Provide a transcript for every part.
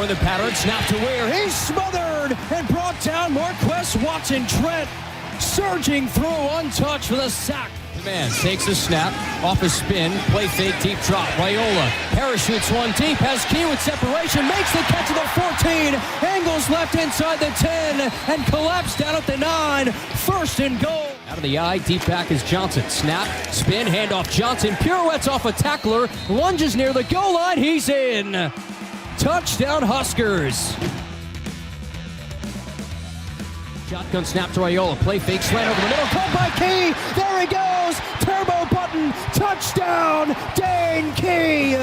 Four in the pattern, snap to Weir. He's smothered and brought down. Marquess Watson Trent surging through untouched for the sack. Man takes a snap, off his spin, play fake, deep drop. Rhule parachutes one deep, has Key with separation, makes the catch at the 14, angles left inside the 10, and collapsed down at the 9. First and goal. Out of the eye, deep back is Johnson. Snap, spin, handoff Johnson, pirouettes off a tackler, lunges near the goal line, he's in. Touchdown Huskers. Shotgun snap to Rhule, play fake, slant over the middle, caught by Key, there he goes, turbo button, touchdown, Dane Key.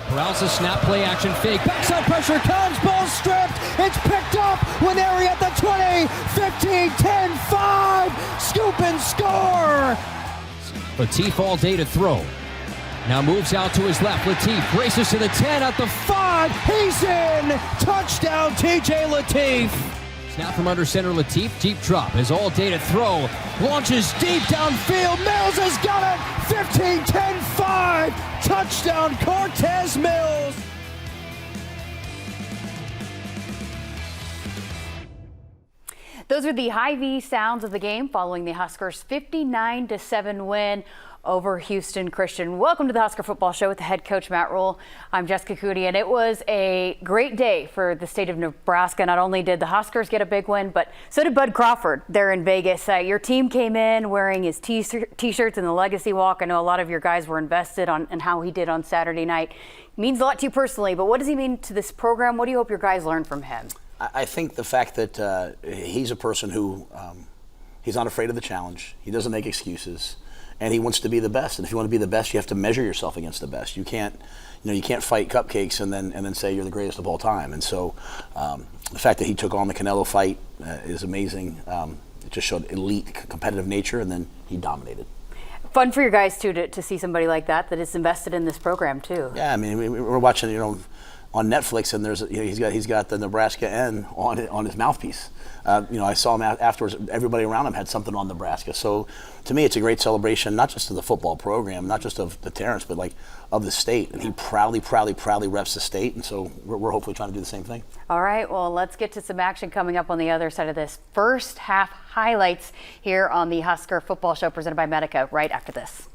Corrals a snap, play action fake, backside pressure comes, ball stripped, it's picked up, Winery at the 20, 15, 10, 5, scoop and score. Latif all day to throw. Now moves out to his left, Latif races to the 10 at the 5, he's in, touchdown TJ Latif. Snap from under center, Latif, deep drop, has all day to throw, launches deep downfield, Mills has got it, 15, 10, 5, touchdown Cortez Mills. Those are the Hy-Vee sounds of the game following the Huskers' 59-7 win over Houston Christian. Welcome to the Husker Football Show with the head coach, Matt Rhule. I'm Jessica Cootie, and it was a great day for the state of Nebraska. Not only did the Huskers get a big win, but so did Bud Crawford there in Vegas. Your team came in wearing his T-shirts in the Legacy Walk. I know a lot of your guys were invested in how he did on Saturday night. It means a lot to you personally, but what does he mean to this program? What do you hope your guys learn from him? I think the fact that he's a person who he's not afraid of the challenge. He doesn't make excuses. And he wants to be the best. And if you want to be the best, you have to measure yourself against the best. You can't fight cupcakes and then say you're the greatest of all time. And so the fact that he took on the Canelo fight is amazing. It just showed elite competitive nature, and then he dominated. Fun for your guys too to see somebody like that is invested in this program too. Yeah, I mean we're watching on Netflix, and there's he's got the Nebraska N on his mouthpiece. I saw him afterwards. Everybody around him had something on Nebraska. So to me, it's a great celebration, not just of the football program, not just of the Terrence, but like of the state. And he proudly reps the state. And so we're hopefully trying to do the same thing. All right. Well, let's get to some action coming up on the other side of this. First half highlights here on the Husker Football Show presented by Medica right after this.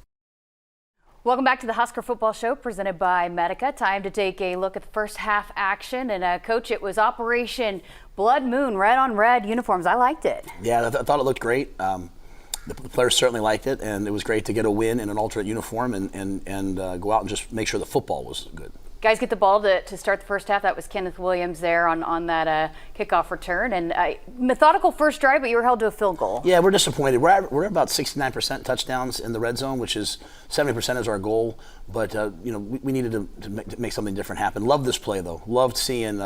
Welcome back to the Husker Football Show presented by Medica. Time to take a look at the first half action. And Coach, it was Operation Blood Moon, red on red uniforms. I liked it. Yeah, I thought it looked great. The players certainly liked it, and it was great to get a win in an alternate uniform and go out and just make sure the football was good. Guys get the ball to start the first half. That was Kenneth Williams there on that kickoff return. And methodical first drive, but you were held to a field goal. Yeah, we're disappointed. We're at about 69% touchdowns in the red zone, which is 70% is our goal. But, we needed to make something different happen. Loved this play, though. Loved seeing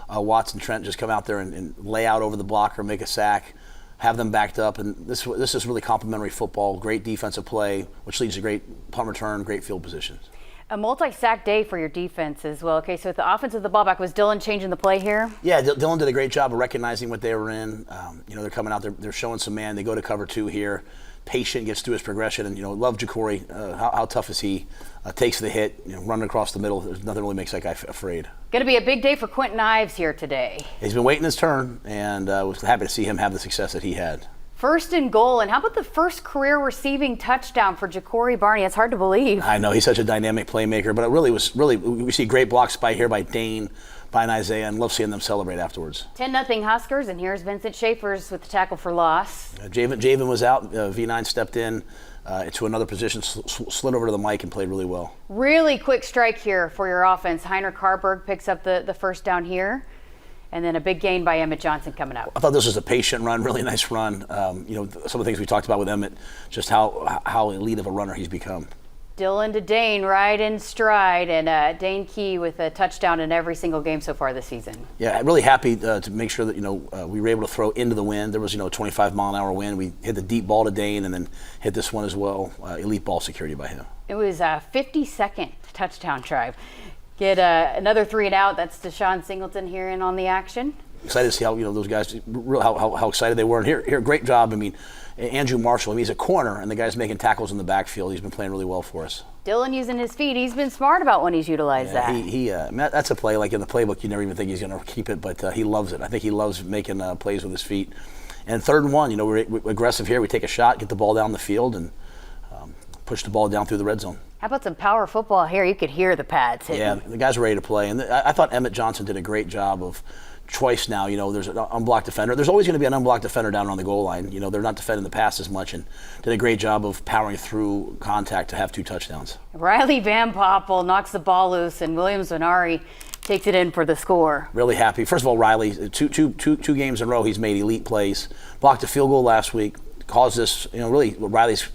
Watson Trent just come out there and lay out over the blocker, make a sack, have them backed up. And this is really complimentary football, great defensive play, which leads to great punt return, great field positions. A multi-sack day for your defense as well. Okay, so with the offense of the ball back, was Dylan changing the play here? Yeah, Dylan did a great job of recognizing what they were in. They're coming out, they're showing some man. They go to cover 2 here. Patient, gets through his progression, and love Ja'Cory. How tough is he? Takes the hit, running across the middle. There's nothing really makes that guy afraid. Going to be a big day for Quentin Ives here today. He's been waiting his turn, and was happy to see him have the success that he had. First and goal, and how about the first career receiving touchdown for Ja'Cory Barney? It's hard to believe. I know, he's such a dynamic playmaker, but it we see great blocks by Dane, by Isaiah, and love seeing them celebrate afterwards. 10-0 Huskers, and here's Vincent Schaefer's with the tackle for loss. Javen was out, V9 stepped in to another position, slid over to the mic and played really well. Really quick strike here for your offense. Heiner Carberg picks up the first down here. And then a big gain by Emmett Johnson coming up. I thought this was a patient run, really nice run. Some of the things we talked about with Emmett, just how elite of a runner he's become. Dylan to Dane, right in stride, and Dane Key with a touchdown in every single game so far this season. Yeah, really happy to make sure that we were able to throw into the wind. There was a 25-mile-an-hour wind. We hit the deep ball to Dane, and then hit this one as well. Elite ball security by him. It was a 52nd touchdown drive. Get another 3 and out. That's Deshaun Singleton here in on the action. Excited to see how those guys, how excited they were. And here, great job. I mean, Andrew Marshall. He's a corner, and the guy's making tackles in the backfield. He's been playing really well for us. Dylan using his feet. He's been smart about when he's utilized that. That's a play like in the playbook. You never even think he's going to keep it, but he loves it. I think he loves making plays with his feet. And 3rd and 1, we're aggressive here. We take a shot, get the ball down the field, and push the ball down through the red zone. How about some power football here? You could hear the pads hitting. Yeah, the guys are ready to play. And I thought Emmett Johnson did a great job of choice now. There's an unblocked defender. There's always going to be an unblocked defender down on the goal line. They're not defending the pass as much, and did a great job of powering through contact to have 2 touchdowns. Riley Van Poppel knocks the ball loose, and Williams Venari takes it in for the score. Really happy. First of all, Riley, two games in a row, he's made elite plays. Blocked a field goal last week. Caused this, really, Riley's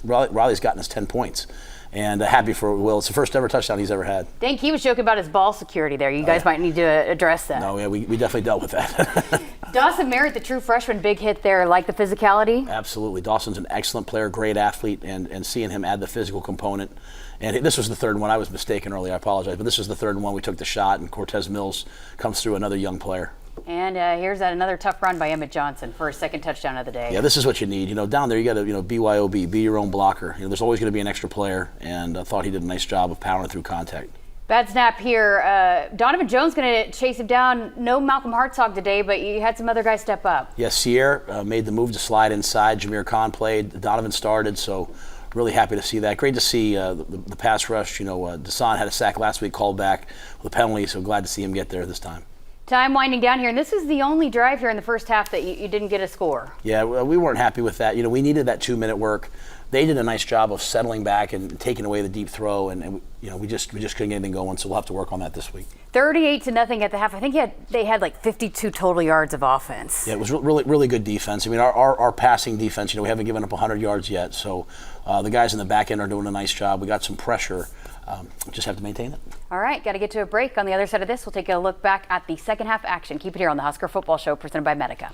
gotten us 10 points. And happy for Will. It's the first ever touchdown he's ever had. Dink, he was joking about his ball security there. You guys might need to address that. No, yeah, we definitely dealt with that. Dawson Merritt, the true freshman, big hit there. Like the physicality? Absolutely. Dawson's an excellent player, great athlete, and seeing him add the physical component. And this was the 3rd one. I was mistaken earlier. I apologize. But this was the 3rd one. We took the shot, and Cortez Mills comes through, another young player. And here's another tough run by Emmett Johnson for his 2nd touchdown of the day. Yeah, this is what you need. Down there you got to, BYOB, be your own blocker. There's always going to be an extra player, and I thought he did a nice job of powering through contact. Bad snap here. Donovan Jones going to chase him down. No Malcolm Hartzog today, but you had some other guys step up. Yes, Sierra made the move to slide inside. Jameer Khan played. Donovan started, so really happy to see that. Great to see the pass rush. Desan had a sack last week, called back with a penalty, so glad to see him get there this time. Time winding down here, and this is the only drive here in the first half that you didn't get a score. Yeah, we weren't happy with that. We needed that 2-minute work. They did a nice job of settling back and taking away the deep throw, and we just couldn't get anything going. So we'll have to work on that this week. 38-0 at the half. I think they had like 52 total yards of offense. Yeah, it was really good defense. Our passing defense. We haven't given up 100 yards yet. So the guys in the back end are doing a nice job. We got some pressure. Just have to maintain it. All right, got to get to a break. On the other side of this, we'll take a look back at the second half action. Keep it here on the Husker Football Show, presented by Medica.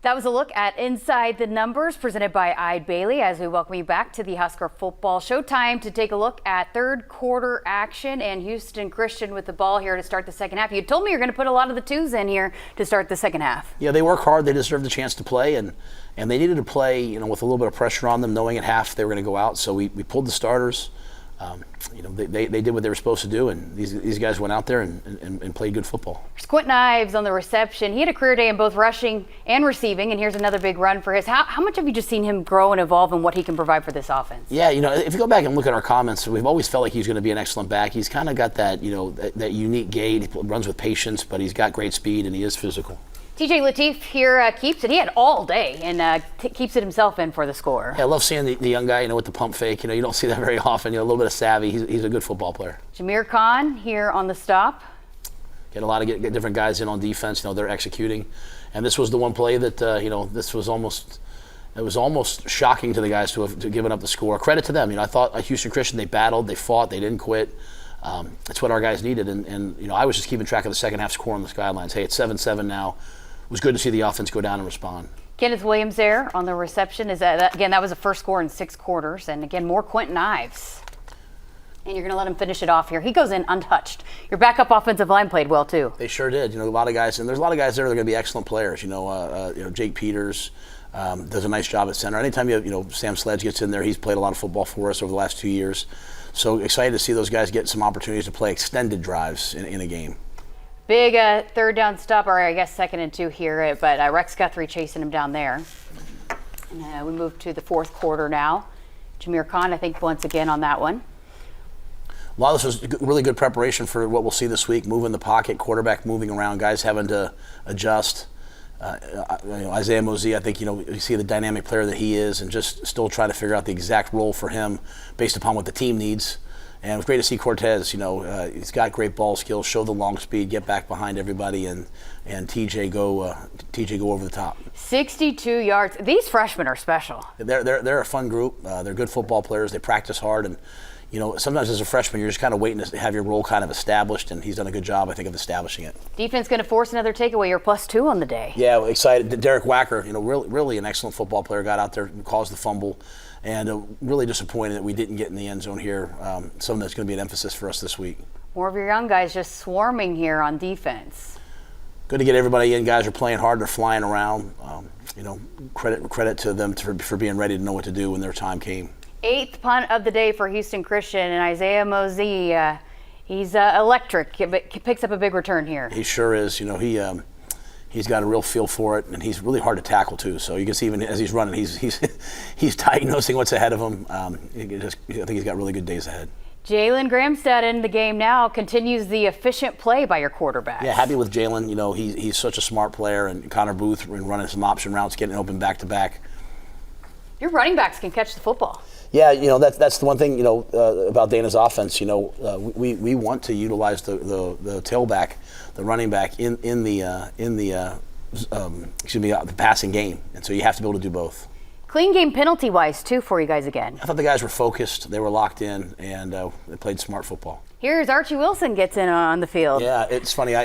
That was a look at Inside the Numbers presented by Ide Bailey as we welcome you back to the Husker Football Show. Time to take a look at 3rd quarter action, and Houston Christian with the ball here to start the second half. You told me you're going to put a lot of the 2s in here to start the second half. Yeah, they work hard. They deserve the chance to play, and they needed to play with a little bit of pressure on them, knowing at half they were going to go out. So we pulled the starters. They did what they were supposed to do, and these guys went out there and played good football. There's Quentin Ives on the reception. He had a career day in both rushing and receiving, and here's another big run for his. How much have you just seen him grow and evolve in what he can provide for this offense? Yeah, if you go back and look at our comments, we've always felt like he's going to be an excellent back. He's kind of got that, that unique gait. He runs with patience, but he's got great speed, and he is physical. TJ Lateef here keeps it. He had all day and keeps it himself in for the score. Yeah, I love seeing the young guy, with the pump fake. You don't see that very often. A little bit of savvy. He's a good football player. Jameer Khan here on the stop. Get a lot of get different guys in on defense. They're executing, and this was the one play that this was almost. It was almost shocking to the guys to have given up the score. Credit to them. I thought Houston Christian, they battled, they fought, they didn't quit. That's what our guys needed, and I was just keeping track of the second half score on the skylines. Hey, it's 7-7 now. It was good to see the offense go down and respond. Kenneth Williams there on the reception. That was the first score in 6 quarters. And again, more Quentin Ives. And you're going to let him finish it off here. He goes in untouched. Your backup offensive line played well, too. They sure did. A lot of guys, and there's a lot of guys there that are going to be excellent players. Jake Peters does a nice job at center. Anytime Sam Sledge gets in there, he's played a lot of football for us over the last 2 years. So excited to see those guys get some opportunities to play extended drives in a game. Big 3rd down stop, or I guess 2nd and 2 here, but Rex Guthrie chasing him down there. And we move to the 4th quarter now. Jameer Khan, I think, once again on that one. A lot of this was really good preparation for what we'll see this week. Moving the pocket, quarterback moving around, guys having to adjust. Isaiah Mosey, I think, you see the dynamic player that he is, and just still trying to figure out the exact role for him based upon what the team needs. And it was great to see Cortez. He's got great ball skills, show the long speed, get back behind everybody, and TJ go over the top. 62 yards. These freshmen are special. They're a fun group. They're good football players. They practice hard, and sometimes as a freshman you're just kind of waiting to have your role kind of established, and he's done a good job, I think, of establishing it. Defense going to force another takeaway. You're +2 on the day. Yeah, excited. Derek Wacker, really an excellent football player, got out there and caused the fumble. and really disappointed that we didn't get in the end zone here. Something that's going to be an emphasis for us this week. More of your young guys just swarming here on defense. Good to get everybody in. Guys are playing hard. They're flying around. Credit to them for being ready to know what to do when their time came. 8th punt of the day for Houston Christian, and Isaiah Mosey, he's electric. Picks up a big return here. He sure is. He's got a real feel for it, and he's really hard to tackle too. So you can see even as he's running, he's diagnosing what's ahead of him. I think he's got really good days ahead. Jalen Gramstad in the game now continues the efficient play by your quarterback. Yeah, happy with Jalen. He's such a smart player, and Connor Booth running some option routes, getting open back to back. Your running backs can catch the football. Yeah, that's the one thing about Dana's offense. We want to utilize the tailback, the running back in the passing game, and so you have to be able to do both. Clean game penalty-wise, too, for you guys again. I thought the guys were focused. They were locked in, and they played smart football. Here's Archie Wilson gets in on the field. Yeah, it's funny.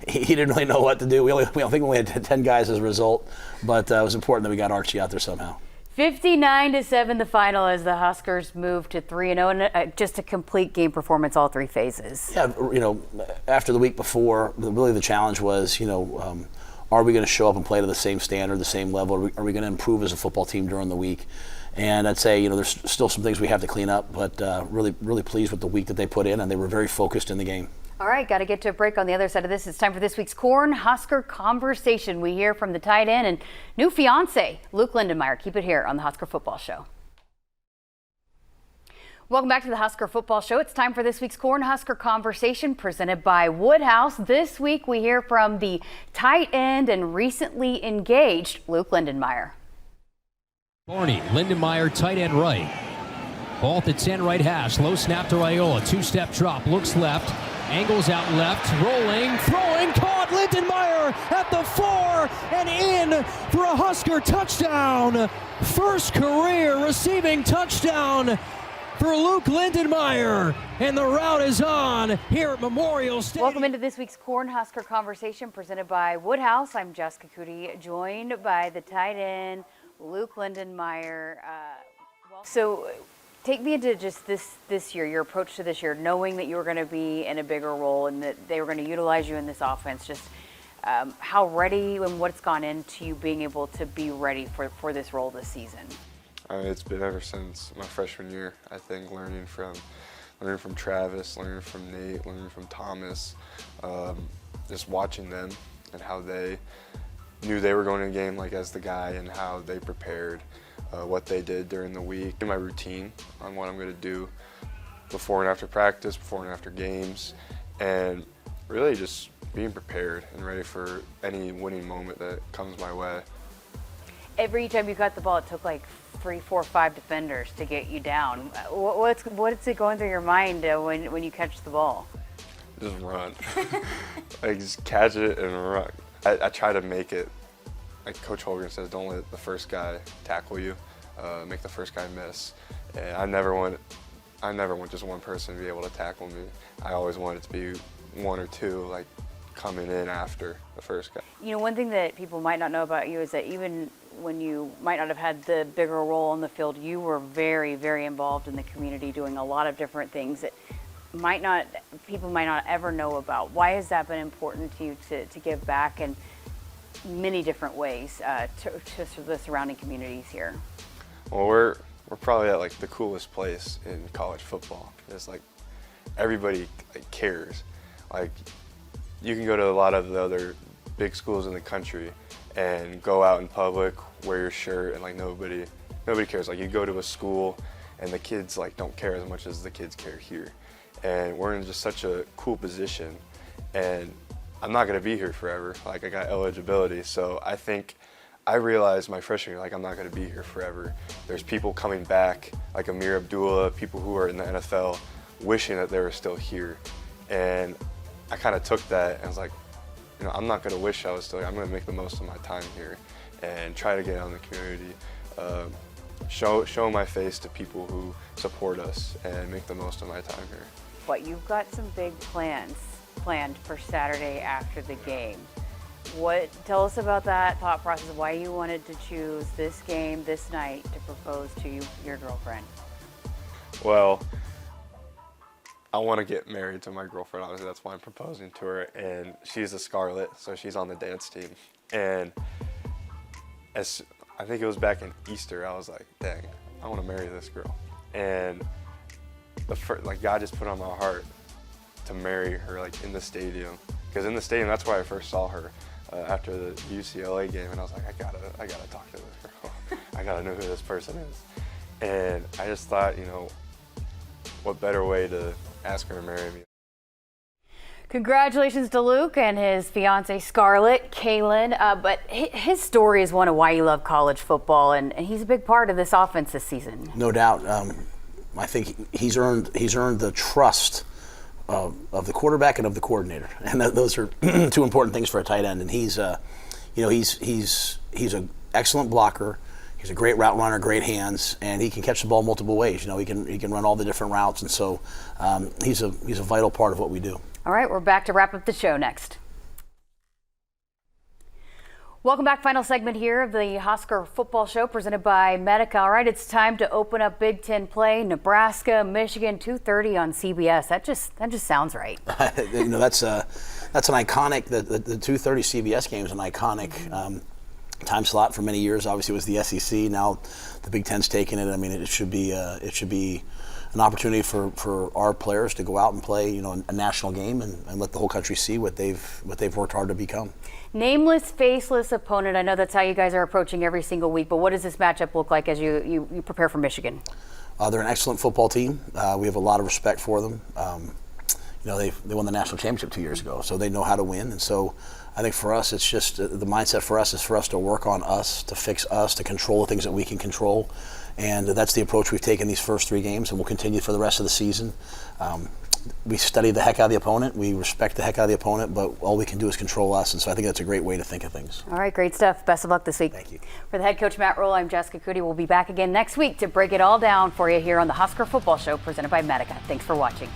He didn't really know what to do. I think we only had 10 guys as a result, but it was important that we got Archie out there somehow. 59-7 the final as the Huskers move to 3-0, and just a complete game performance all three phases. Yeah, after the week before, really the challenge was, are we going to show up and play to the same standard, the same level? Are we going to improve as a football team during the week? And I'd say, there's still some things we have to clean up, but really, really pleased with the week that they put in, and they were very focused in the game. All right, got to get to a break on the other side of this. It's time for this week's Cornhusker Conversation. We hear from the tight end and new fiance, Luke Lindenmeyer. Keep it here on the Husker Football Show. Welcome back to the Husker Football Show. It's time for this week's Cornhusker Conversation presented by Woodhouse. This week we hear from the tight end and recently engaged Luke Lindenmeyer. Barney, Lindenmeyer, tight end right. Ball at the 10 right hash. Low snap to Rhule. Two-step drop. Looks left. Angles out left. Rolling. Throwing. Caught. Lindenmeyer at the 4 and in for a Husker touchdown. First career receiving touchdown for Luke Lindenmeyer, and the route is on here at Memorial Stadium. Welcome into this week's Cornhusker Conversation presented by Woodhouse. I'm Jessica Cootie, joined by the tight end, Luke Lindenmeyer. So take me into just this year, your approach to this year, knowing that you were going to be in a bigger role and that they were going to utilize you in this offense. Just how ready and what's gone into you being able to be ready for this role this season? It's been ever since my freshman year, I think, learning from Travis, learning from Nate, learning from Thomas, just watching them and how they knew they were going to a game like as the guy and how they prepared, what they did during the week, my routine on what I'm going to do before and after practice, before and after games, and really just being prepared and ready for any winning moment that comes my way. Every time you got the ball, it took like 3, 4, 5 defenders to get you down. What's it going through your mind when you catch the ball? Just run. Just catch it and run. I try to make it, like Coach Holgren says, don't let the first guy tackle you, make the first guy miss. And I never want just one person to be able to tackle me. I always want it to be 1 or 2, like coming in after the first guy. One thing that people might not know about you is that even when you might not have had the bigger role on the field, you were very, very involved in the community, doing a lot of different things that people might not ever know about. Why has that been important to you to give back in many different ways to the surrounding communities here? Well, we're probably at like the coolest place in college football. It's like everybody cares. Like you can go to a lot of the other big schools in the country and go out in public, wear your shirt, and like nobody cares. Like you go to a school and the kids like don't care as much as the kids care here. And we're in just such a cool position, and I'm not gonna be here forever. Like I got eligibility, so I realized my freshman year, like I'm not gonna be here forever. There's people coming back, like Amir Abdullah, people who are in the NFL, wishing that they were still here. And I kind of took that and was like, I'm not gonna wish I was still here. I'm gonna make the most of my time here and try to get out in the community, show my face to people who support us and make the most of my time here. But you've got some big plans planned for Saturday after the game. Tell us about that thought process, why you wanted to choose this game this night to propose to your girlfriend. Well, I want to get married to my girlfriend, obviously that's why I'm proposing to her, and she's a Scarlet, so she's on the dance team. And I think it was back in Easter, I was like, dang, I want to marry this girl. And God just put on my heart to marry her like in the stadium, because in the stadium that's where I first saw her after the UCLA game, and I was like, I gotta talk to this girl. I gotta know who this person is. And I just thought, what better way to ask her to marry me. Congratulations to Luke and his fiancee Scarlett, Kaylin. But his story is one of why you love college football, and he's a big part of this offense this season. No doubt. I think he's earned the trust of the quarterback and of the coordinator, and those are two important things for a tight end. And he's an excellent blocker. He's a great route runner, great hands, and he can catch the ball multiple ways. He can run all the different routes, and so he's a vital part of what we do. All right, we're back to wrap up the show next. Welcome back. Final segment here of the Husker Football Show presented by Medica. All right, it's time to open up Big Ten play. Nebraska, Michigan, 2:30 on CBS. That just sounds right. That's an iconic. The 2:30 CBS game is an iconic time slot for many years. Obviously, it was the SEC. Now the Big Ten's taken it. I mean, it should be an opportunity for our players to go out and play, a national game and let the whole country see what they've worked hard to become. Nameless, faceless opponent. I know that's how you guys are approaching every single week, but what does this matchup look like as you prepare for Michigan? They're an excellent football team. We have a lot of respect for them. They won the national championship 2 years ago, so they know how to win. And so I think for us, it's just the mindset for us is for us to work on us, to fix us, to control the things that we can control. And that's the approach we've taken these first 3 games, and we'll continue for the rest of the season. We study the heck out of the opponent. We respect the heck out of the opponent, but all we can do is control us. And so I think that's a great way to think of things. All right, great stuff. Best of luck this week. Thank you. For the head coach, Matt Rhule, I'm Jessica Cootie. We'll be back again next week to break it all down for you here on the Husker Football Show presented by Medica. Thanks for watching.